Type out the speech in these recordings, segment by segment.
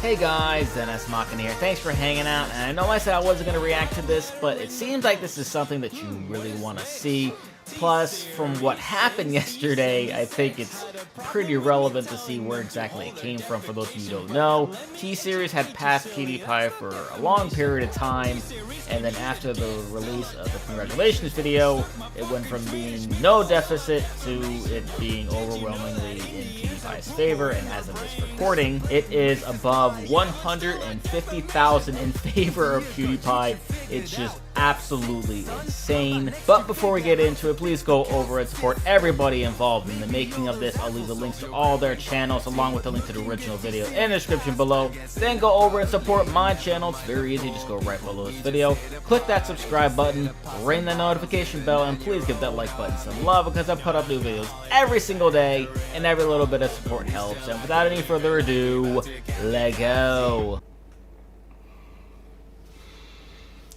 Hey guys, Dennis Mockin here. Thanks for hanging out. And I know I said I wasn't going to react to this, but it seems like this is something that you really want to see. Plus, from what happened yesterday, I think it's pretty relevant to see where exactly it came from for those of you who don't know. TSeries had passed PewDiePie for a long period of time, and then after the release of the congratulations video, it went from being no deficit to it being overwhelmingly in PewDiePie's favor, and as of this recording, it is above 150,000 in favor of PewDiePie. It's just absolutely insane. But before we get into it, please go over and support everybody involved in the making of this. I'll leave the links to all their channels along with the link to the original video in the description below. Then go over and support my channel. It's very easy, just go right below this video, click that subscribe button, ring the notification bell, and please give that like button some love because I put up new videos every single day and every little bit of support helps. And without any further ado, LEGGO.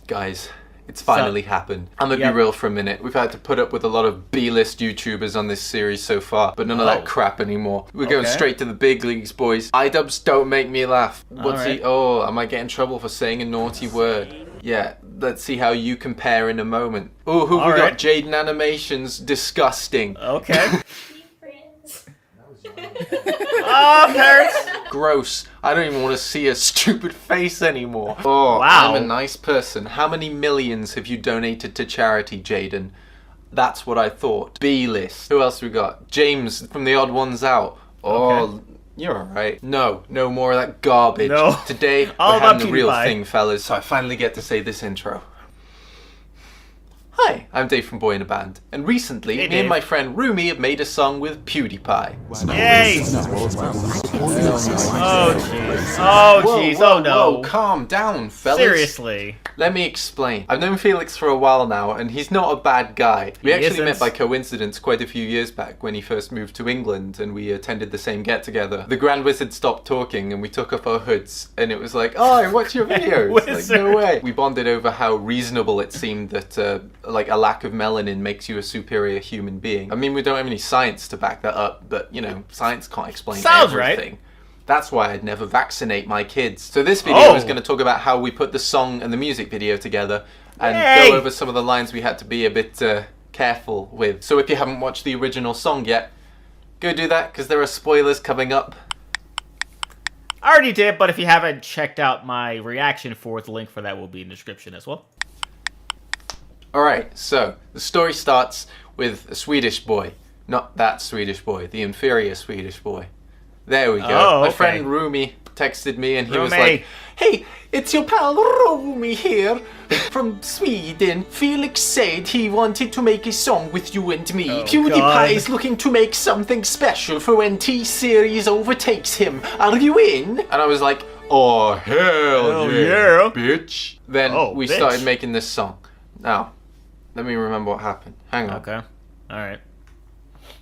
Guys, it's finally happened. I'm gonna be real for a minute. We've had to put up with a lot of B-list YouTubers on this series so far, but none of that crap anymore. We're going straight to the big leagues, boys. iDubbbz don't make me laugh. What's he? Oh, I might get in trouble for saying a naughty word. Yeah, let's see how you compare in a moment. Oh, who we got? Jaden Animations, disgusting. Okay. Oh, hurts. Gross. I don't even want to see a stupid face anymore. Oh, wow. I'm a nice person. How many millions have you donated to charity, Jaden? That's what I thought. B-list. Who else we got? James from The Odd Ones Out. Oh, you're alright. No more of that garbage. No. Today, we're having the real thing, fellas. So I finally get to say this intro. Hi, I'm Dave from Boyinaband, and recently, me and my friend Roomie have made a song with PewDiePie. Yay! Oh jeez. Oh jeez. Oh no. Whoa, calm down, fellas. Seriously. Let me explain. I've known Felix for a while now, and he's not a bad guy. We actually met by coincidence quite a few years back when he first moved to England, and we attended the same get-together. The Grand Wizard stopped talking, and we took off our hoods, and it was like, oh, I watch your videos. Like, no way. We bonded over how reasonable it seemed that, like, a lack of melanin makes you a superior human being. I mean, we don't have any science to back that up, but, you know, science can't explain everything. Right. That's why I'd never vaccinate my kids. So this video is going to talk about how we put the song and the music video together and go over some of the lines we had to be a bit careful with. So if you haven't watched the original song yet, go do that because there are spoilers coming up. I already did, but if you haven't checked out my reaction for it, the link for that will be in the description as well. Alright, so the story starts with a Swedish boy. Not that Swedish boy, the inferior Swedish boy. There we go. My friend Roomie texted me and he was like, hey, it's your pal Roomie here from Sweden. Felix said he wanted to make a song with you and me. PewDiePie is looking to make something special for when TSeries overtakes him. Are you in? And I was like, oh, hell yeah, bitch. Then we started making this song. Now, let me remember what happened. Hang on. Okay. Alright.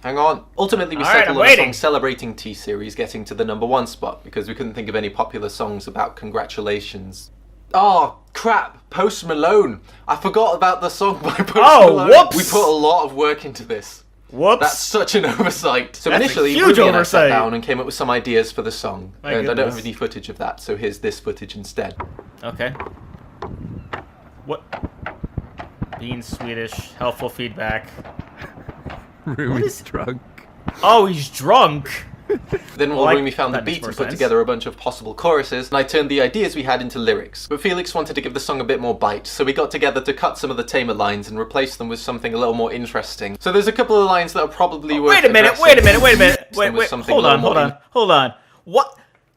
Hang on. Ultimately, we settled on a song celebrating T-Series getting to the #1 spot because we couldn't think of any popular songs about congratulations. Oh, crap. Post Malone. I forgot about the song by Post Malone. Whoops. We put a lot of work into this. Whoops. That's such an oversight. So That's initially, Ruby and I sat down and came up with some ideas for the song. And I don't have any footage of that, so here's this footage instead. Okay. What? Being Swedish, helpful feedback. Roomie's drunk. Oh, he's drunk. Then Roomie found the beat and put together a bunch of possible choruses, and I turned the ideas we had into lyrics. But Felix wanted to give the song a bit more bite, so we got together to cut some of the tamer lines and replace them with something a little more interesting. So there's a couple of lines that are probably worth Wait a minute. Hold on. What?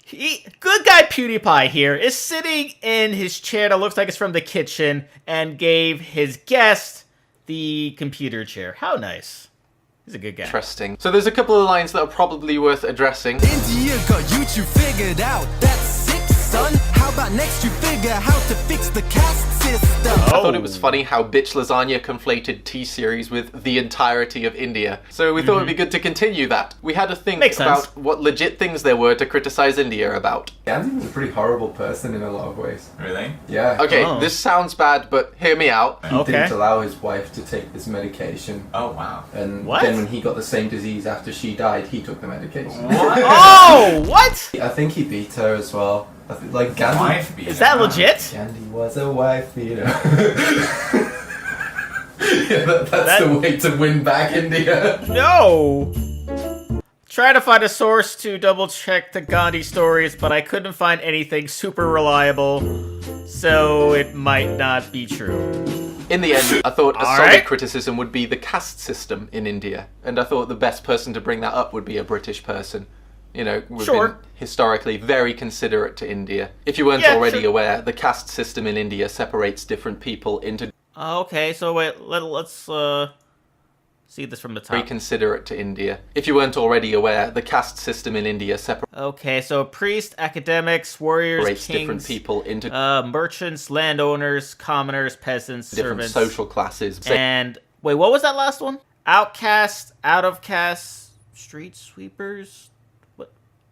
Good guy PewDiePie here is sitting in his chair that looks like it's from the kitchen and gave his guest the computer chair. How nice. He's a good guy. Interesting. So there's a couple of lines that are probably worth addressing. India got YouTube figured out. That's sick, son. How about next you figure how to fix the caste system? I thought it was funny how Bitch Lasagna conflated T-Series with the entirety of India. So we thought it'd be good to continue that. We had to think about what legit things there were to criticize India about. Gandhi was a pretty horrible person in a lot of ways. Really? Yeah. Okay, this sounds bad, but hear me out. He didn't allow his wife to take this medication. Oh, wow. And then when he got the same disease after she died, he took the medication. What? Oh, what? I think he beat her as well. Like Gandhi. Wife beater. Is that legit? Gandhi was a wife beater. Yeah, that's the way to win back India. No! Try to find a source to double check the Gandhi stories, but I couldn't find anything super reliable, so it might not be true. In the end, I thought a All solid right. criticism would be the caste system in India, and I thought the best person to bring that up would be a British person. You know, we've been historically very considerate to India. If you weren't already aware, the caste system in India separates different people into... Okay, so wait, let's see this from the top. Very considerate to India. If you weren't already aware, the caste system in India separates Okay, so priests, academics, warriors, kings, different people into merchants, landowners, commoners, peasants, different servants, social classes. and wait, what was that last one? Outcasts, out of casts, street sweepers. What?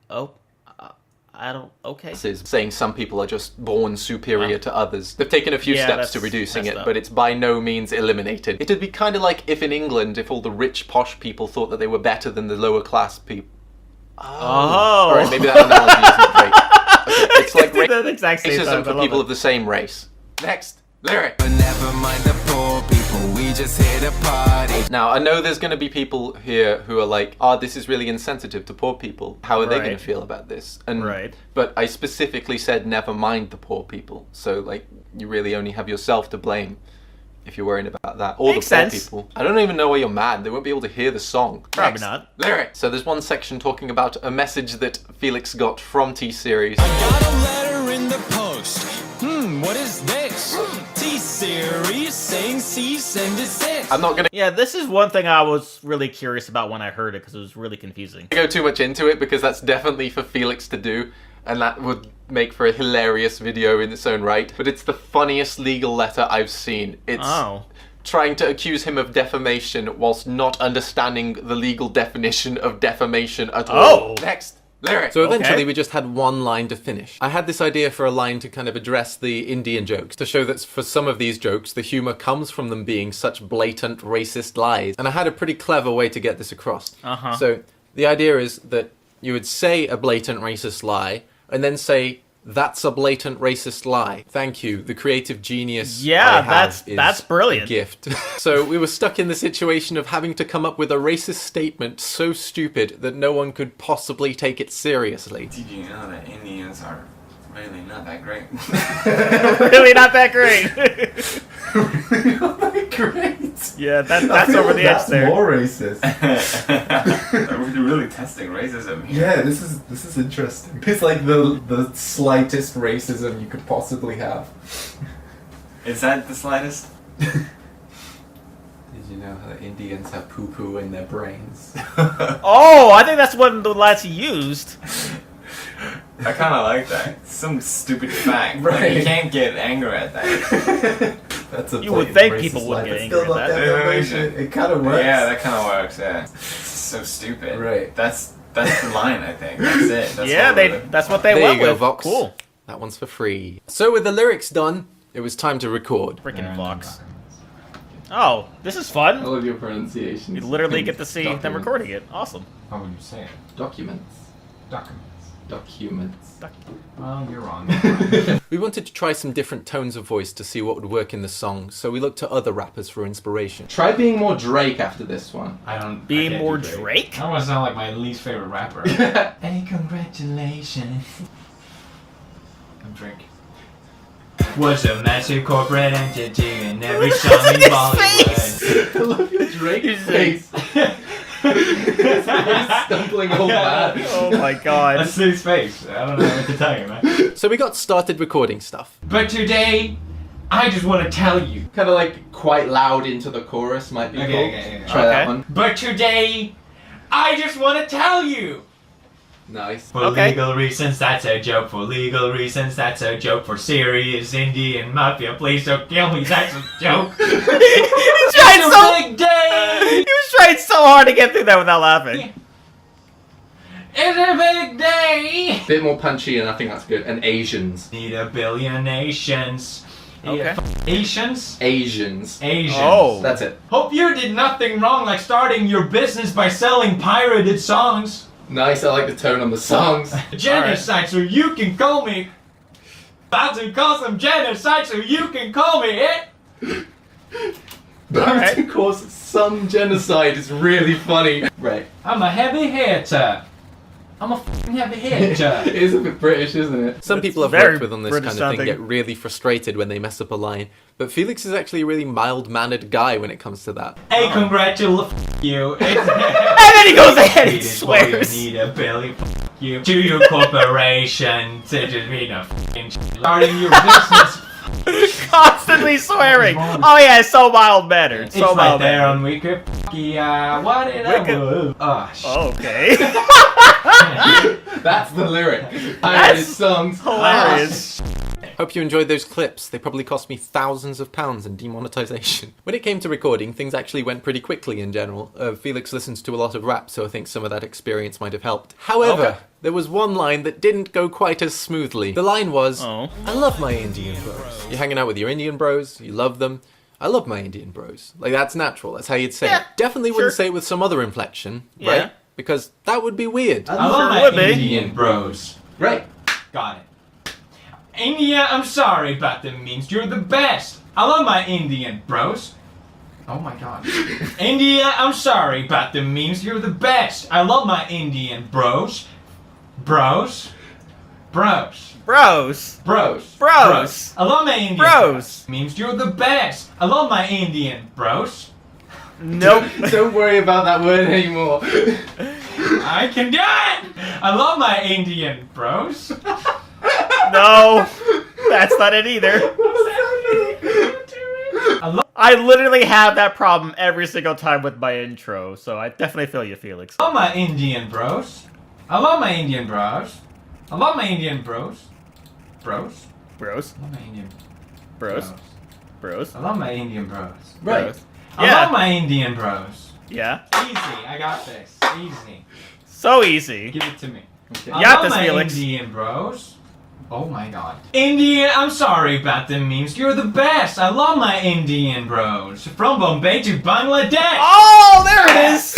Oh, I don't. Okay. Saying some people are just born superior to others. They've taken a few steps to reducing it, but it's by no means eliminated. It'd be kind of like if in England, if all the rich, posh people thought that they were better than the lower class people. Oh. Alright, maybe that analogy isn't great. Okay, it's like the exact same racism time, for people of the same race. Next, lyric. But never mind the poor people, we just hit a party. Now, I know there's going to be people here who are like, this is really insensitive to poor people. How are they going to feel about this? And, But I specifically said never mind the poor people. So, like, you really only have yourself to blame if you're worrying about that. Or Makes the poor sense. people. I don't even know why you're mad. They won't be able to hear the song. Probably Next, not. lyric. So there's one section talking about a message that Felix got from TSeries. Got a letter in the post. What is this? T-Series saying cease and desist. I'm not going to Yeah, this is one thing I was really curious about when I heard it because it was really confusing. go too much into it because that's definitely for Felix to do, and that would make for a hilarious video in its own right. But it's the funniest legal letter I've seen. It's trying to accuse him of defamation whilst not understanding the legal definition of defamation at all. Next. Lyric. So eventually we just had one line to finish. I had this idea for a line to kind of address the Indian jokes, to show that for some of these jokes, the humour comes from them being such blatant racist lies. And I had a pretty clever way to get this across. So the idea is that you would say a blatant racist lie, and then say, that's a blatant racist lie. Thank you. The creative genius I have that's brilliant. A gift. So we were stuck in the situation of having to come up with a racist statement so stupid that no one could possibly take it seriously. Did you know that Indians are really not that great? Really not that great. Really not that great. Yeah, that's over the edge there. More racist. We're really testing racism here. Yeah, this is interesting. It's like the slightest racism you could possibly have. Is that the slightest? Did you know how the Indians have poo-poo in their brains? Oh, I think that's one of the lines he used. I kind of like that. Some stupid fact. Right. Like, you can't get angry at that. That's a You would blatant think people racist would lie, get but angry still at not that. defamation. It kind of works. Yeah, that kind of works. Yeah. It's so stupid. Right. That's the line. I think that's it. That's Yeah, what that's what they There went you go, with. Vox. Cool. That one's for free. So with the lyrics done, it was time to record. Freaking Vox. Oh, this is fun. love your pronunciation. You literally get to see them recording it. Awesome. How would you say it? Documents. Documents. Documents. Well, you're wrong. We wanted to try some different tones of voice to see what would work in the song, so we looked to other rappers for inspiration. Try being more Drake after this one. Be more Drake? I want to sound like my least favorite rapper. Hey, congratulations. I'm Drake. Was a massive corporate entity and every song in Bollywood. I love your Drake face. Stumbling old man. Oh my god. That's his face. I don't know what to tell you, man. So we got started recording stuff. But today, I just want to tell you. Kind of like quite loud into the chorus might be cool. Okay. Try that one. But today, I just want to tell you. Nice. For legal reasons, that's a joke. For legal reasons, that's a joke. For serious Indian mafia, please don't kill me. That's a joke. He's trying so big day. He was trying so hard to get through that without laughing. It's a big day. Bit more punchy, and I think that's good. And Asians. Need a billion nations. Okay. Asians? Asians. Asians. Oh. That's it. Hope you did nothing wrong like starting your business by selling pirated songs. Nice, I like the tone on the songs. Genocide, so you can call me About to cause some genocide so you can call me it. About to cause some genocide is really funny. Right. I'm a heavy hitter. I'm a f***ing heavy hitter. It is a bit British, isn't it? Some people I've very worked with on this British kind of thing sounding. get really frustrated when they mess up a line, but Felix is actually a really mild-mannered guy when it comes to that. Hey, congratulations, you. And then he goes ahead and swears. You need a belly, you. To your corporation, to just be a f***ing starting your business. Constantly swearing. Oh yeah, it's so mild-mannered. It's So right mild there on Wikipedia. What did I do? Oh, shit. Okay. That's the lyric. That's songs. Hilarious. Hope you enjoyed those clips. They probably cost me thousands of pounds in demonetization. When it came to recording, things actually went pretty quickly in general. Felix listens to a lot of rap, so I think some of that experience might have helped. However, there was one line that didn't go quite as smoothly. The line was, I love my Indian bros. You're hanging out with your Indian bros, you love them. I love my Indian bros. Like, that's natural. That's how you'd say it. Definitely wouldn't say it with some other inflection, right? Because that would be weird. I love my would be. Indian bros. Right. Got it. India, I'm sorry, but that means you're the best. I love my Indian bros. Oh my god. India, I'm sorry, but that means you're the best. I love my Indian bros. Bros. Bros. Bros. Bros. Bros. I love my Indian Bros. Means you're the best. I love my Indian bros. Nope. Don't worry about that word anymore. I can do it! I love my Indian bros. No. That's not it either. I literally have that problem every single time with my intro, so I definitely feel you, Felix. I love my Indian bros. I love my Indian bros. I love my Indian bros. Bros? Bros. I love my Indian Bros. Bros. I love my Indian bros. Right. Bros. I Yeah. love my Indian bros. Yeah. Easy, I got this. Easy. So easy. Give it to me. Okay. I got love this, my Felix. Indian bros. Oh my god. India, I'm sorry about the memes. You're the best. I love my Indian bros. From Bombay to Bangladesh. Oh, there it is.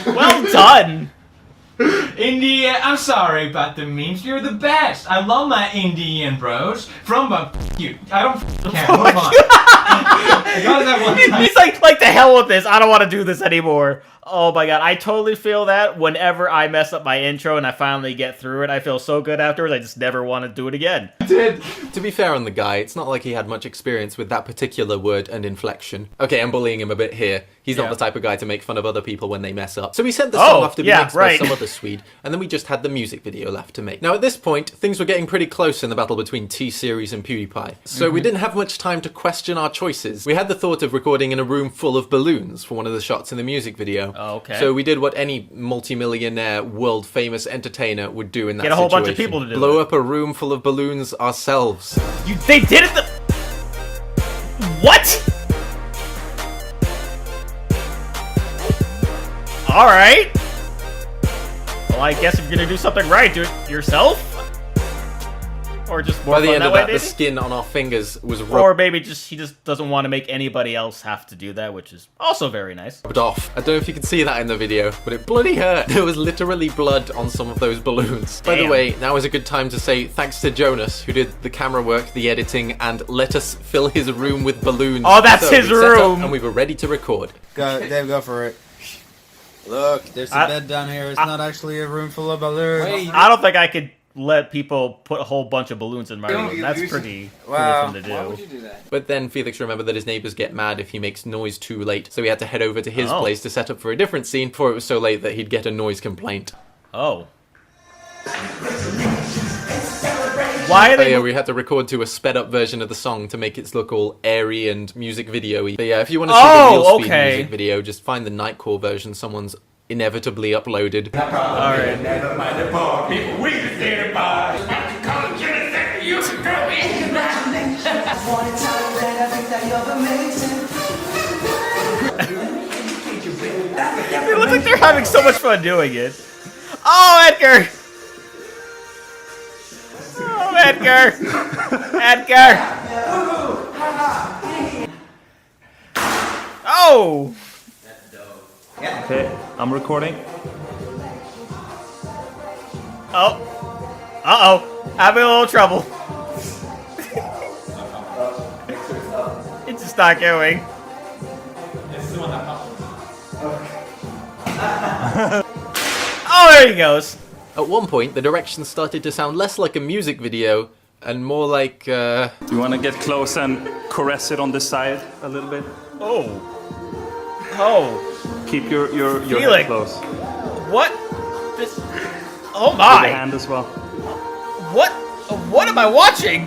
Well done. India, I'm sorry about the memes. You're the best. I love my Indian bros. From you. I don't care. Move on. I got that one time. He's like the hell with this. I don't want to do this anymore. Oh my god, I totally feel that whenever I mess up my intro and I finally get through it, I feel so good afterwards, I just never want to do it again. To be fair on the guy, it's not like he had much experience with that particular word and inflection. Okay, I'm bullying him a bit here. He's not the type of guy to make fun of other people when they mess up. So we sent the song off to be mixed by some other Swede, and then we just had the music video left to make. Now at this point, things were getting pretty close in the battle between TSeries and PewDiePie. So we didn't have much time to question our choices. We had the thought of recording in a room full of balloons for one of the shots in the music video. Oh, okay. So we did what any multi-millionaire, world-famous entertainer would do in that Get a whole bunch of situation. people to do Blow it. up a room full of balloons ourselves. They did it What? Alright. Well, I guess if you're gonna do something right, do it yourself? Or just more By the fun end that of way, that, the maybe? skin on our fingers was Or maybe he just doesn't want to make anybody else have to do that, which is also very nice. rubbed off. I don't know if you can see that in the video, but it bloody hurt. There was literally blood on some of those balloons. By the Damn. way, now is a good time to say thanks to Jonas, who did the camera work, the editing, and let us fill his room with balloons. Oh, that's So his we set up room. and we were ready to record. Go, Dave, go for it. Look, there's a bed down here. It's not actually a room full of balloons. I don't think I could let people put a whole bunch of balloons in my room. That's pretty fun to do. But then Felix remembered that his neighbors get mad if he makes noise too late, so he had to head over to his place to set up for a different scene before it was so late that he'd get a noise complaint. Oh. Why are But they... yeah, we had to record to a sped up version of the song to make it look all airy and music video-y. But yeah, if you want to see the real speed music video, just find the Nightcore version someone's inevitably uploaded. Alright. They look like they're having so much fun doing it. Oh, Edgar! Oh, Edgar! Edgar! Oh! Okay, I'm recording. Oh. Uh-oh. Having a little trouble. not going. This is the one that popped. Oh, there he goes. At one point, the directions started to sound less like a music video and more like, You want to get close and caress it on the side a little bit? Oh. Oh. Keep your Feel head it. close. What? This. Oh With my. the hand as well. What am I watching?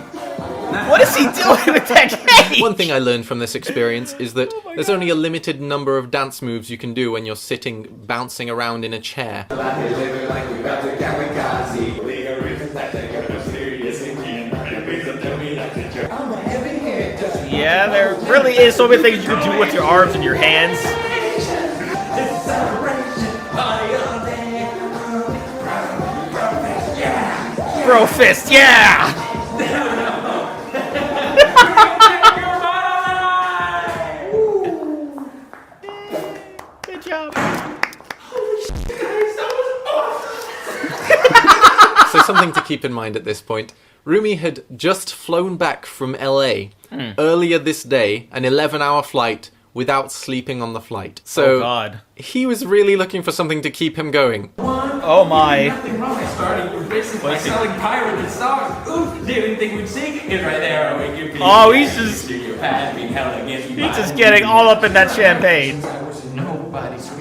What is he doing with that cage? One thing I learned from this experience is that there's only a limited number of dance moves you can do when you're sitting, bouncing around in a chair. Yeah, there really is so many things you can do with your arms and your hands. Bro fist, yeah! Good job. So something to keep in mind at this point. Roomie had just flown back from LA earlier this day, an 11-hour flight, without sleeping on the flight. So Oh God. he was really looking for something to keep him going. Oh my. Nothing wrong. I started your business by selling pirated songs. Ooh, didn't think we'd sing it right there. Oh, he's just He's just getting all up in that champagne.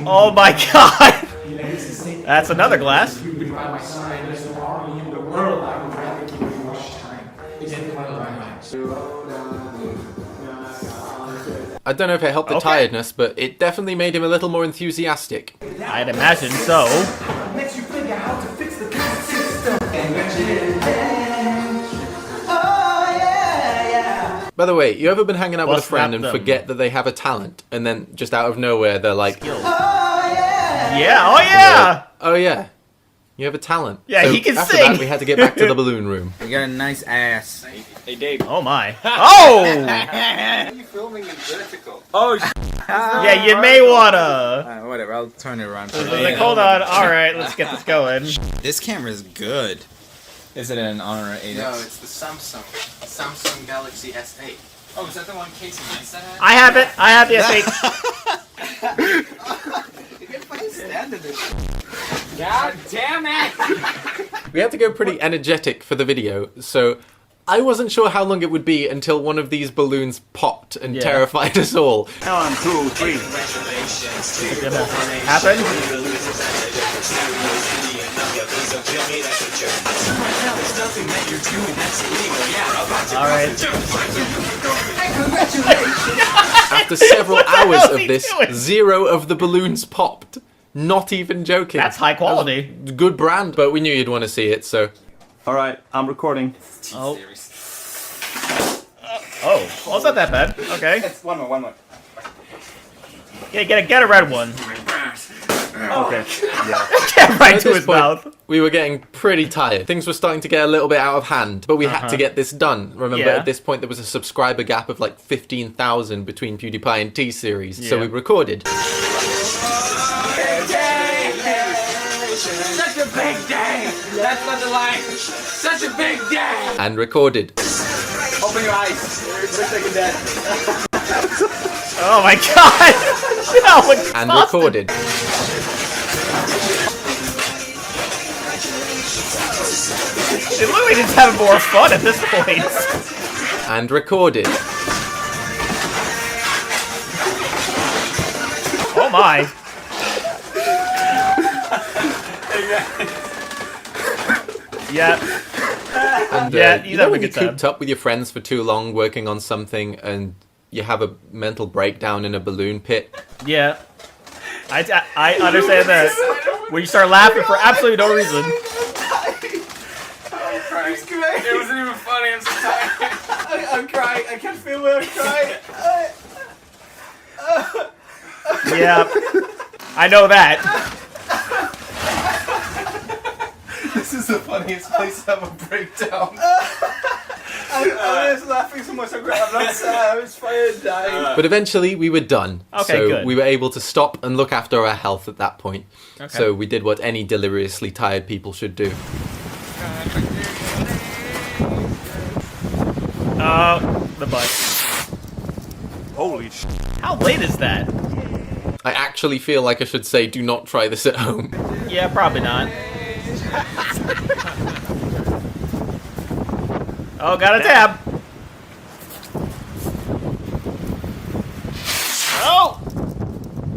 Oh my God. That's another glass. I don't know if it helped the Okay. tiredness, but it definitely made him a little more enthusiastic. I'd imagine so. Makes you figure out to fix the system. By the way, you ever been hanging out with a Bust friend rap and them. forget that they have a talent, and then just out of nowhere they're like, Yeah, oh yeah! oh yeah, you have a talent. Yeah, So he can after sing. that, we had to get back to the balloon room. You got a nice ass. Oh my. Oh! you filming in vertical? Yeah, you may wanna. Whatever, I'll turn it around. Like, hold on. Alright, let's get this going. This camera's good. Is it an Honor 8X? No, it's the Samsung Galaxy S8. Oh, is that the one Casey Neistat had? I have it. I have the S8. God damn it! We had to go pretty energetic for the video, so I wasn't sure how long it would be until one of these balloons popped and Yeah. terrified us all. 1, 2, 3. Gonna happen? Alright. After several What the hell hours is of he this, doing? 0 of the balloons popped. Not even joking. That's high quality. Good brand, but we knew you'd want to see it, so... Alright, I'm recording. Oh. Oh. Well, it's not that bad. Okay. One more. Yeah, get a red one. Okay. Yeah. Get right At to this his point, mouth. we were getting pretty tired. Things were starting to get a little bit out of hand, but we had to get this done. Remember, Yeah. at this point, there was a subscriber gap of like 15,000 between PewDiePie and T-Series, so Yeah. we recorded. Such a big day! That's not the line! Such a big day! And recorded. Open your eyes. Looks like you're dead. Oh my God. No, it's And exhausted. recorded. Dude, Louis just having more fun at this point. And recorded. Oh my. Yeah. And, Yeah, you he's know having a when good you're time. cooped up with your friends for too long working on something and you have a mental breakdown in a balloon pit? Yeah. I understand that. When you start laughing for absolutely no reason. It wasn't even funny, I'm so tired. I'm crying. I can't feel where I'm crying. Yeah. I know that. This is the funniest place to have a breakdown. I'm just laughing so much. I'm not sad. I'm just fucking dying. But eventually we were done. Okay, so good. we were able to stop and look after our health at that point. Okay. So we did what any deliriously tired people should do. The butt. Holy sh! How late is that? I actually feel like I should say, do not try this at home. Yeah, probably not. Oh, got a tab. Oh!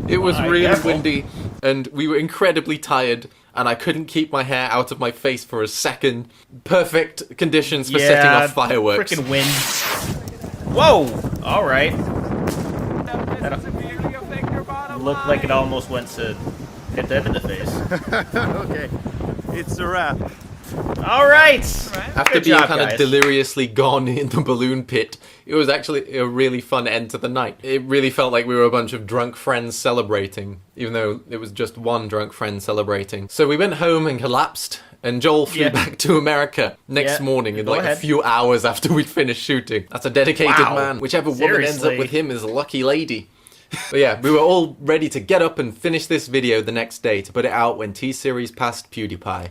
It was really careful. windy, and we were incredibly tired, and I couldn't keep my hair out of my face for a second. Perfect conditions for setting off fireworks. Freaking wind. Whoa! Alright. Looked like it almost went to hit the end of the face. Okay, it's a wrap. Alright! After being kind of deliriously gone in the balloon pit, it was actually a really fun end to the night. It really felt like we were a bunch of drunk friends celebrating, even though it was just one drunk friend celebrating. So we went home and collapsed, and Joel flew back to America next morning in like a few hours after we'd finished shooting. That's a dedicated man. Whichever woman ends up with him is a lucky lady. But yeah, we were all ready to get up and finish this video the next day to put it out when T-Series passed PewDiePie.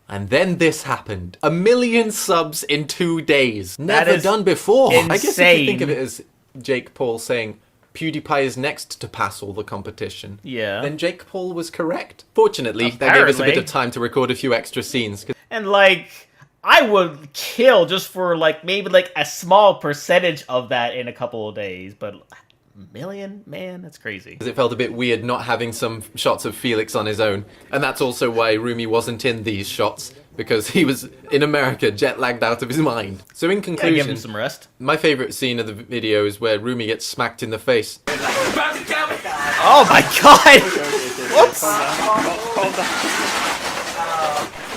And then this happened. 1 million subs in 2 days. Never done before. Insane. I guess if you think of it as Jake Paul saying, PewDiePie is next to pass all the competition. Yeah. Then Jake Paul was correct. Fortunately, that gave us a bit of time to record a few extra scenes. And like, I would kill just for like, maybe like a small percentage of that in a couple of days, but 1 million? Man, that's crazy. It felt a bit weird not having some shots of Felix on his own. And that's also why Roomie wasn't in these shots, because he was in America, jet-lagged out of his mind. So in conclusion, give him some rest. My favourite scene of the video is where Roomie gets smacked in the face. Oh my god! Whoops!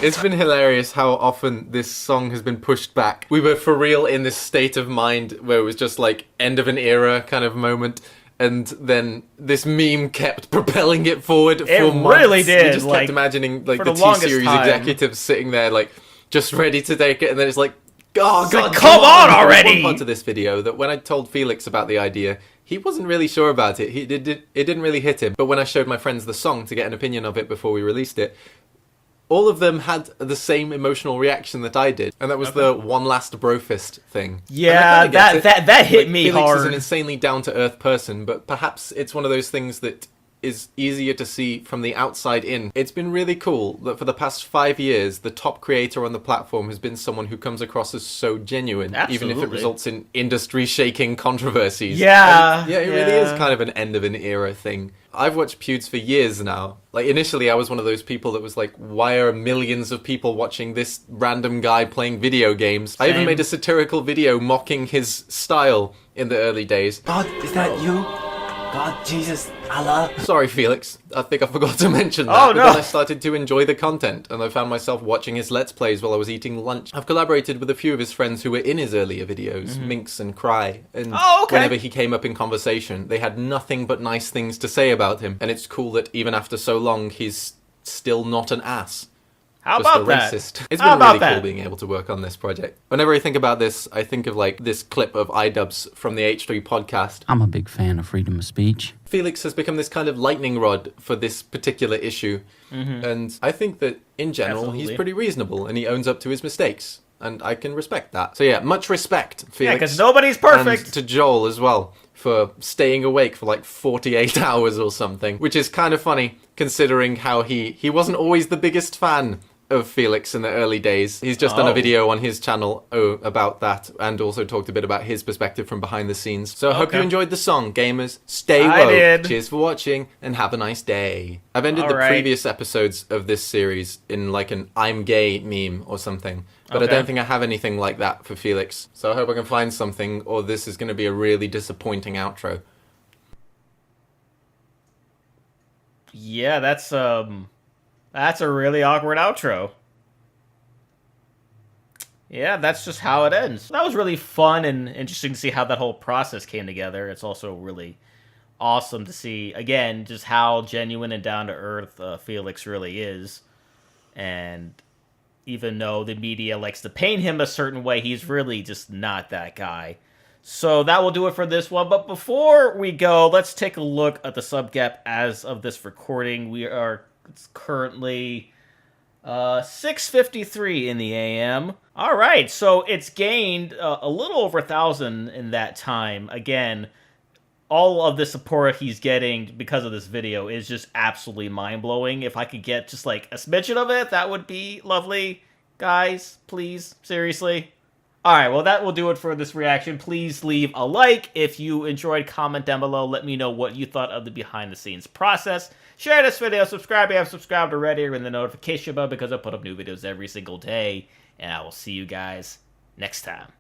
It's been hilarious how often this song has been pushed back. We were for real in this state of mind where it was just like end of an era kind of moment, and then this meme kept propelling it forward for months. It really did. We just kept imagining like the longest T-Series time. executives sitting there like just ready to take it, and then it's like, oh god, like, come on already! There's one part of this video that when I told Felix about the idea, he wasn't really sure about it. It didn't really hit him. But when I showed my friends the song to get an opinion of it before we released it, all of them had the same emotional reaction that I did, and that was the one last brofist thing. Yeah, that hit me Felix hard. is an insanely down-to-earth person, but perhaps it's one of those things that is easier to see from the outside in. It's been really cool that for the past 5 years, the top creator on the platform has been someone who comes across as so genuine, even if it results in industry-shaking controversies. Yeah, it really is kind of an end of an era thing. I've watched Pewds for years now. Like, initially I was one of those people that was like, why are millions of people watching this random guy playing video games? I even made a satirical video mocking his style in the early days. God, is that you? God, Jesus, Allah. Sorry, Felix. I think I forgot to mention that. Oh, no. But then I started to enjoy the content, and I found myself watching his Let's Plays while I was eating lunch. I've collaborated with a few of his friends who were in his earlier videos, Minx and Cry, and whenever he came up in conversation, they had nothing but nice things to say about him, and it's cool that even after so long, he's still not an ass. How Just about a that? racist. It's been really cool being able to work on this project. Whenever I think about this, I think of like this clip of iDubbbz from the H3 podcast. I'm a big fan of freedom of speech. Felix has become this kind of lightning rod for this particular issue. And I think that in general, he's pretty reasonable and he owns up to his mistakes. And I can respect that. So yeah, much respect, Felix. Yeah, because nobody's perfect. And to Joel as well for staying awake for like 48 hours or something, which is kind of funny considering how he wasn't always the biggest fan of Felix in the early days. He's just done a video on his channel about that, and also talked a bit about his perspective from behind the scenes. So I hope you enjoyed the song, gamers. Stay woke. Cheers for watching, and have a nice day. I've ended the previous episodes of this series in like an I'm gay meme or something, but I don't think I have anything like that for Felix. So I hope I can find something, or this is going to be a really disappointing outro. Yeah, that's a really awkward outro. Yeah, that's just how it ends. That was really fun and interesting to see how that whole process came together. It's also really awesome to see, again, just how genuine and down-to-earth Felix really is. And even though the media likes to paint him a certain way, he's really just not that guy. So that will do it for this one. But before we go, let's take a look at the sub gap as of this recording. It's currently 6:53 in the AM. All right, so it's gained a little over 1,000 in that time. Again, all of the support he's getting because of this video is just absolutely mind-blowing. If I could get just like a smidgen of it, that would be lovely. Guys, please, seriously. Alright, well that will do it for this reaction. Please leave a like. If you enjoyed, comment down below. Let me know what you thought of the behind-the-scenes process. Share this video, subscribe if you haven't subscribed already, ring the notification bell because I put up new videos every single day. And I will see you guys next time.